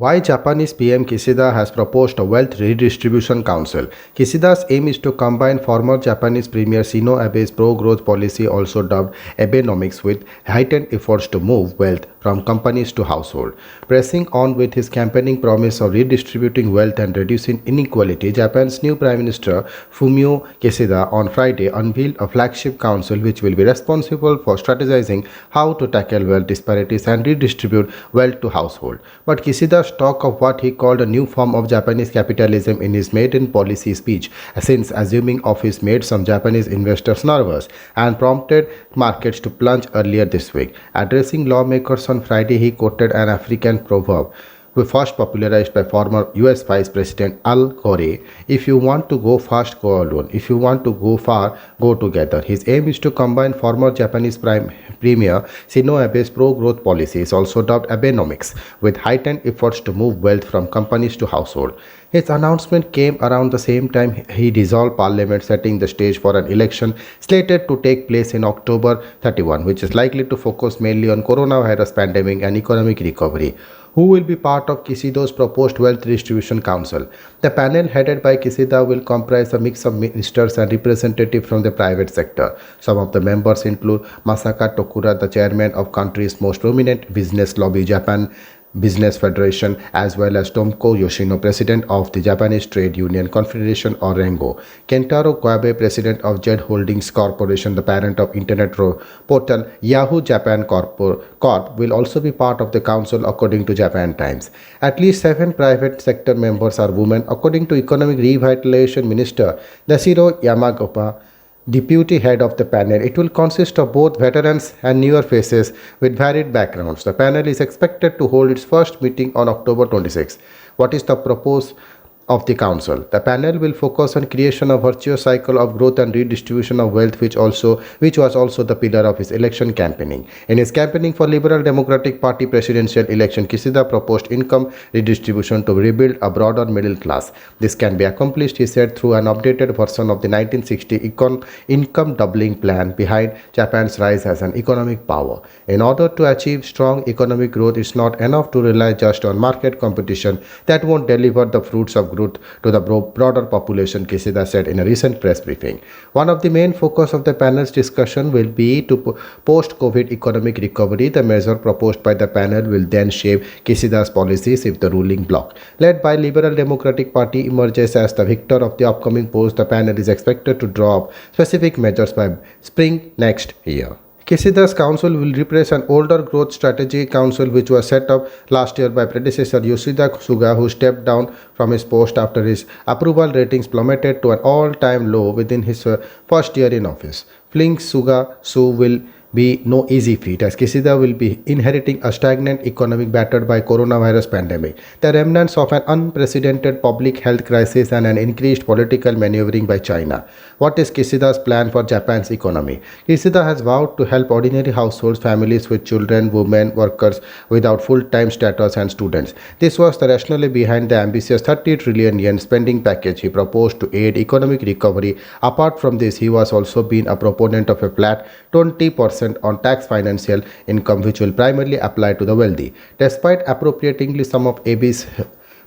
Why Japanese PM Kishida has proposed a wealth redistribution council. Kishida's aim is to combine former Japanese Premier Shinzo Abe's pro-growth policy, also dubbed Abenomics, with heightened efforts to move wealth from companies to household. Pressing on with his campaigning promise of redistributing wealth and reducing inequality, Japan's new Prime Minister Fumio Kishida on Friday unveiled a flagship council which will be responsible for strategizing how to tackle wealth disparities and redistribute wealth to household. But Kishida's talk of what he called a new form of Japanese capitalism in his maiden policy speech, since assuming office, made some Japanese investors nervous and prompted markets to plunge earlier this week. Addressing lawmakers on Friday, he quoted an African proverb first popularized by former US Vice President Al Gore: "If you want to go fast, go alone. If you want to go far, go together." His aim is to combine former Japanese Premier Shinzo Abe's pro-growth policies, also dubbed Abenomics, with heightened efforts to move wealth from companies to household. His announcement came around the same time he dissolved parliament, setting the stage for an election slated to take place in October 31, which is likely to focus mainly on coronavirus pandemic and economic recovery. Who will be part of Kishida's proposed Wealth Distribution Council? The panel headed by Kishida will comprise a mix of ministers and representatives from the private sector. Some of the members include Masaka Tokura, the chairman of country's most prominent business lobby, Japan Business Federation, as well as Tomoko Yoshino, president of the Japanese Trade Union Confederation or Rengo. Kentaro Koabe, president of Jet Holdings Corporation, the parent of internet portal Yahoo Japan Corp, will also be part of the council, according to Japan Times. At least 7 private sector members are women, according to Economic Revitalization Minister Dashiro Yamaguchi, deputy head of the panel. It will consist of both veterans and newer faces with varied backgrounds. The panel is expected to hold its first meeting on October 26. What is the proposed of the council? The panel will focus on creation of virtuous cycle of growth and redistribution of wealth, which was also the pillar of his election campaigning. In his campaigning for Liberal Democratic Party presidential election, Kishida proposed income redistribution to rebuild a broader middle class. This can be accomplished, he said, through an updated version of the 1960 income doubling plan behind Japan's rise as an economic power. In order to achieve strong economic growth, it's not enough to rely just on market competition that won't deliver the fruits of growth to the broader population, Kishida said in a recent press briefing. One of the main focus of the panel's discussion will be to post-COVID economic recovery. The measure proposed by the panel will then shape Kishida's policies if the ruling bloc, led by Liberal Democratic Party, emerges as the victor of the upcoming polls. The panel is expected to draw up specific measures by spring next year. Kishida's council will replace an older growth strategy council which was set up last year by predecessor Yoshida Suga, who stepped down from his post after his approval ratings plummeted to an all-time low within his first year in office. Fling Suga will be no easy feat, as Kishida will be inheriting a stagnant economic battered by coronavirus pandemic, the remnants of an unprecedented public health crisis and an increased political maneuvering by China. What is Kishida's plan for Japan's economy? Kishida has vowed to help ordinary households, families with children, women, workers without full-time status and students. This was the rationale behind the ambitious 30 trillion yen spending package he proposed to aid economic recovery. Apart from this, he was also been a proponent of a flat 20% on tax financial income, which will primarily apply to the wealthy. Despite appropriating some of Abe's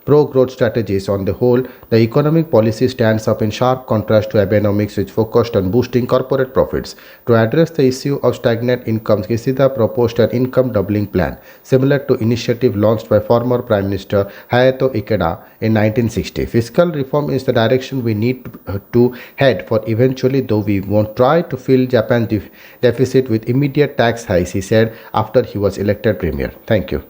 pro-growth strategies, on the whole, the economic policy stands up in sharp contrast to Abenomics, which focused on boosting corporate profits. To address the issue of stagnant incomes, Kishida proposed an income doubling plan, similar to initiative launched by former Prime Minister Hayato Ikeda in 1960. Fiscal reform is the direction we need to head for eventually, though we won't try to fill Japan's deficit with immediate tax hikes, he said after he was elected premier. Thank you.